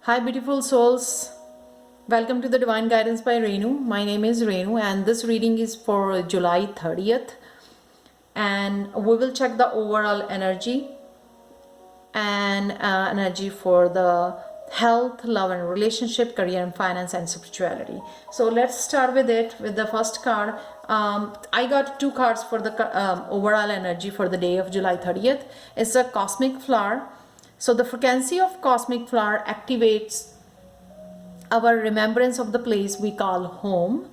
Hi, beautiful souls. Welcome to the Divine Guidance by Renu. My name is Renu, and this reading is for July 30th. And we will check the overall energy and energy for the health, love, and relationship, career, and finance, and spirituality. So let's start with it with the first card. I got two cards for the overall energy for the day of July 30th. It's a cosmic flower. So the frequency of cosmic flower activates our remembrance of the place we call home,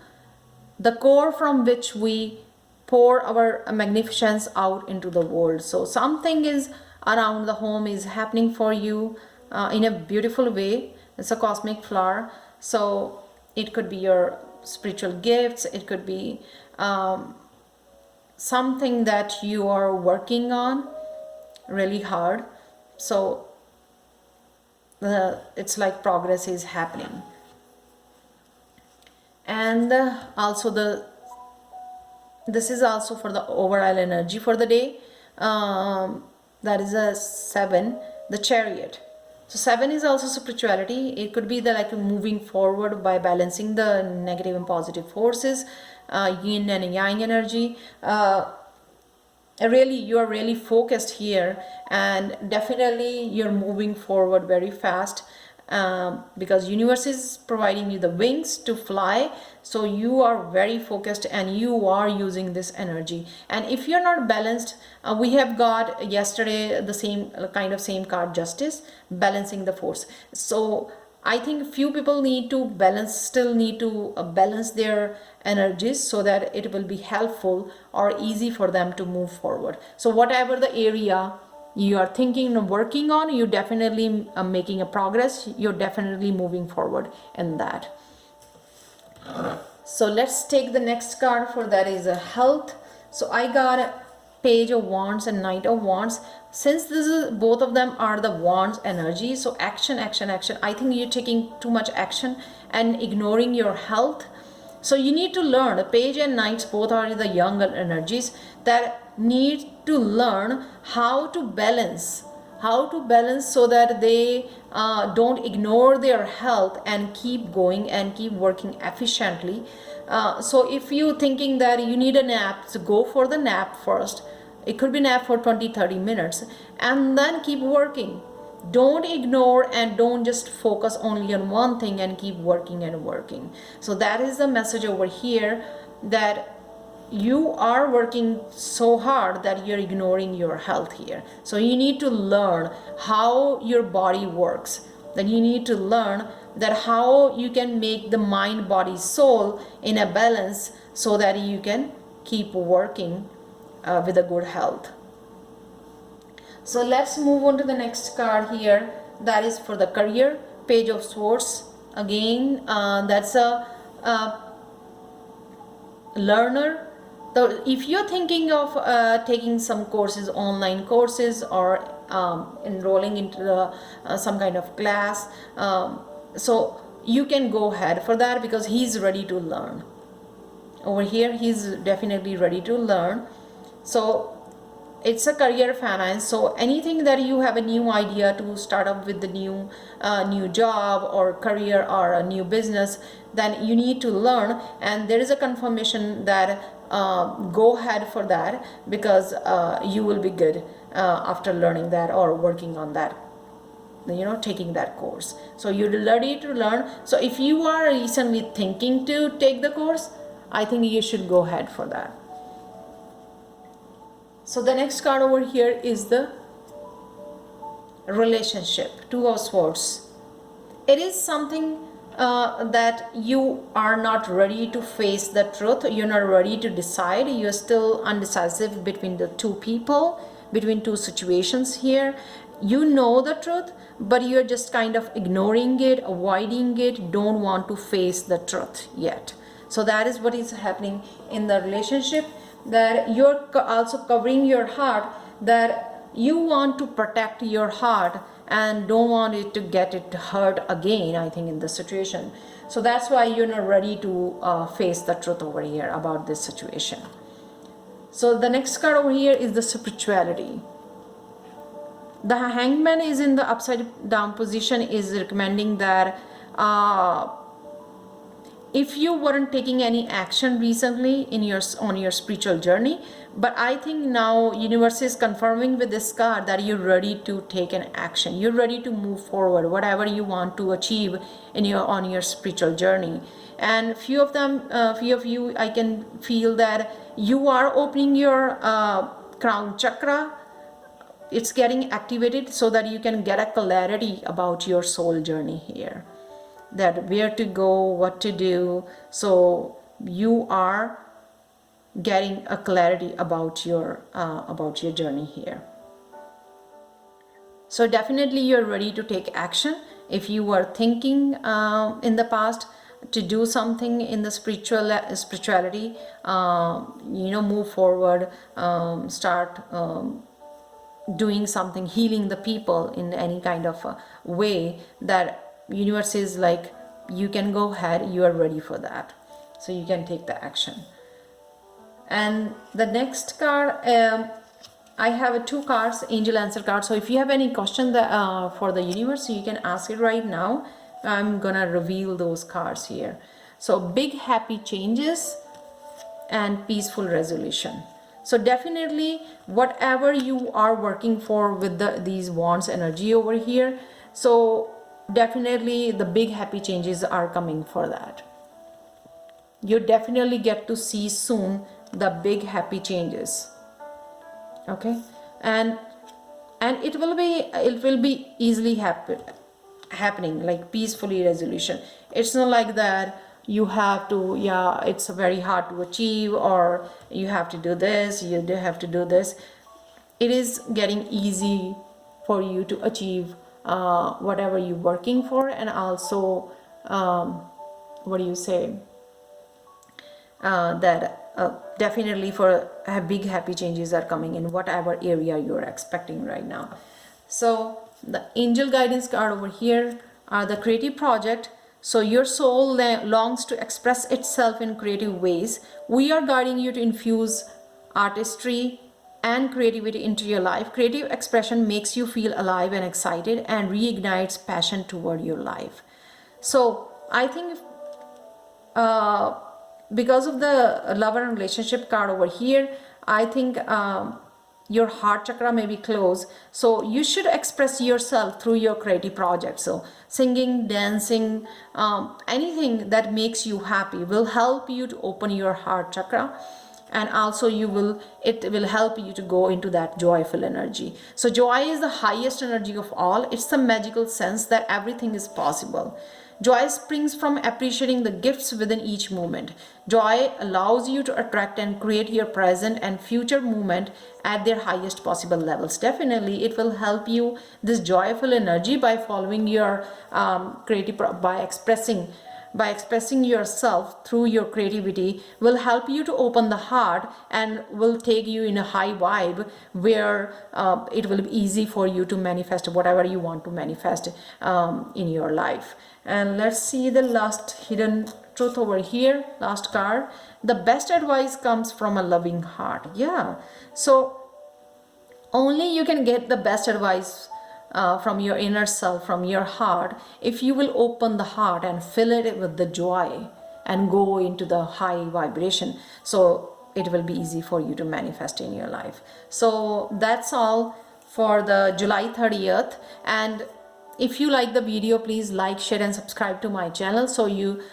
the core from which we pour our magnificence out into the world. So something is around the home is happening for you in a beautiful way. It's a cosmic flower. So it could be your spiritual gifts. It could be something that you are working on really hard. So it's like progress is happening. And also this is also for the overall energy for the day. That is a 7, the Chariot. So 7 is also spirituality. It could be the like moving forward by balancing the negative and positive forces, yin and yang energy. Really, you are really focused here, and definitely you're moving forward very fast. Because universe is providing you the wings to fly, so you are very focused and you are using this energy. And if you're not balanced, we have got yesterday the same card, Justice, balancing the force. So I think few people need to still need to balance their energies so that it will be helpful or easy for them to move forward. So whatever the area you are thinking of working on, you definitely making a progress, you're definitely moving forward in that. So let's take the next card for that is a health. So I got a Page of Wands and Knight of Wands. Since this is both of them are the Wands energy, so action. I think you're taking too much action and ignoring your health. So you need to learn. The Page and Knights both are the younger energies that need to learn how to balance so that they don't ignore their health and keep going and keep working efficiently. So if you're thinking that you need a nap, so go for the nap first. It could be nap for 20-30 minutes and then keep working. Don't ignore and don't just focus only on one thing and keep working and working. So that is the message over here, that you are working so hard that you're ignoring your health here. So you need to learn how your body works. Then you need to learn that how you can make the mind, body, soul in a balance so that you can keep working with a good health. So let's move on to the next card here. That is for the career, Page of Swords. Again, that's a learner. So if you're thinking of taking some courses, online courses, or enrolling into some kind of class, so you can go ahead for that because he's ready to learn. Over here, he's definitely ready to learn. So it's a career finance. So anything that you have a new idea to start up with the new job or career or a new business, then you need to learn, and there is a confirmation that go ahead for that because you will be good after learning that or working on that, taking that course. So you're ready to learn. So if you are recently thinking to take the course, I think you should go ahead for that. So the next card over here is the relationship, Two of Swords. It is something that you are not ready to face the truth. You're not ready to decide. You're still undecisive between the two people, between two situations here. You know the truth, but you're just kind of ignoring it, avoiding it, don't want to face the truth yet. So that is what is happening in the relationship, that you're also covering your heart, that you want to protect your heart and don't want it to get it hurt again, I think, in this situation. So that's why you're not ready to face the truth over here about this situation. So the next card over here is the spirituality. The Hangman is in the upside down position, is recommending that if you weren't taking any action recently in your on your spiritual journey, but I think now universe is confirming with this card that you're ready to take an action, you're ready to move forward whatever you want to achieve in your on your spiritual journey. And few of you, I can feel that you are opening your crown chakra. It's getting activated so that you can get a clarity about your soul journey here, that where to go, what to do. So you are getting a clarity about your journey here. So definitely you're ready to take action. If you were thinking in the past to do something in the spirituality, move forward, start doing something, healing the people in any kind of a way, that universe is like, you can go ahead, you are ready for that, so you can take the action. And the next card, I have two cards, angel answer cards. So if you have any question for the universe, you can ask it right now. I'm gonna reveal those cards here. So big happy changes and peaceful resolution. So definitely whatever you are working for with these wands energy over here, so definitely the big happy changes are coming for that. You definitely get to see soon the big happy changes. Okay, and it will be easily happening, like peacefully resolution. It's not like that you have to, it's very hard to achieve, or you have to do this, you have to do this. It is getting easy for you to achieve whatever you're working for. And also definitely for big happy changes are coming in whatever area you're expecting right now. So the angel guidance card over here are the creative project. So your soul longs to express itself in creative ways. We are guiding you to infuse artistry and creativity into your life. Creative expression makes you feel alive and excited and reignites passion toward your life. So I think because of the love and relationship card over here, I think your heart chakra may be closed. So you should express yourself through your creative project. So singing, dancing, anything that makes you happy will help you to open your heart chakra. And also it will help you to go into that joyful energy. So joy is the highest energy of all. It's the magical sense that everything is possible. Joy springs from appreciating the gifts within each moment. Joy allows you to attract and create your present and future moment at their highest possible levels. Definitely, it will help you, this joyful energy, by following your by expressing yourself through your creativity, will help you to open the heart and will take you in a high vibe where it will be easy for you to manifest whatever you want to manifest in your life. And let's see the last hidden truth over here, last card. The best advice comes from a loving heart. Yeah, so only you can get the best advice from your inner self, from your heart, if you will open the heart and fill it with the joy and go into the high vibration. So it will be easy for you to manifest in your life. So that's all for the July 30th. And if you like the video, please like, share and subscribe to my channel. So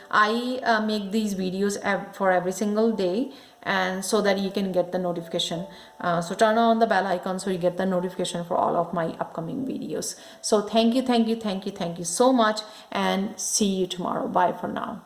I make these videos for every single day, and so that you can get the notification. So turn on the bell icon so you get the notification for all of my upcoming videos. So thank you so much, and see you tomorrow. Bye for now.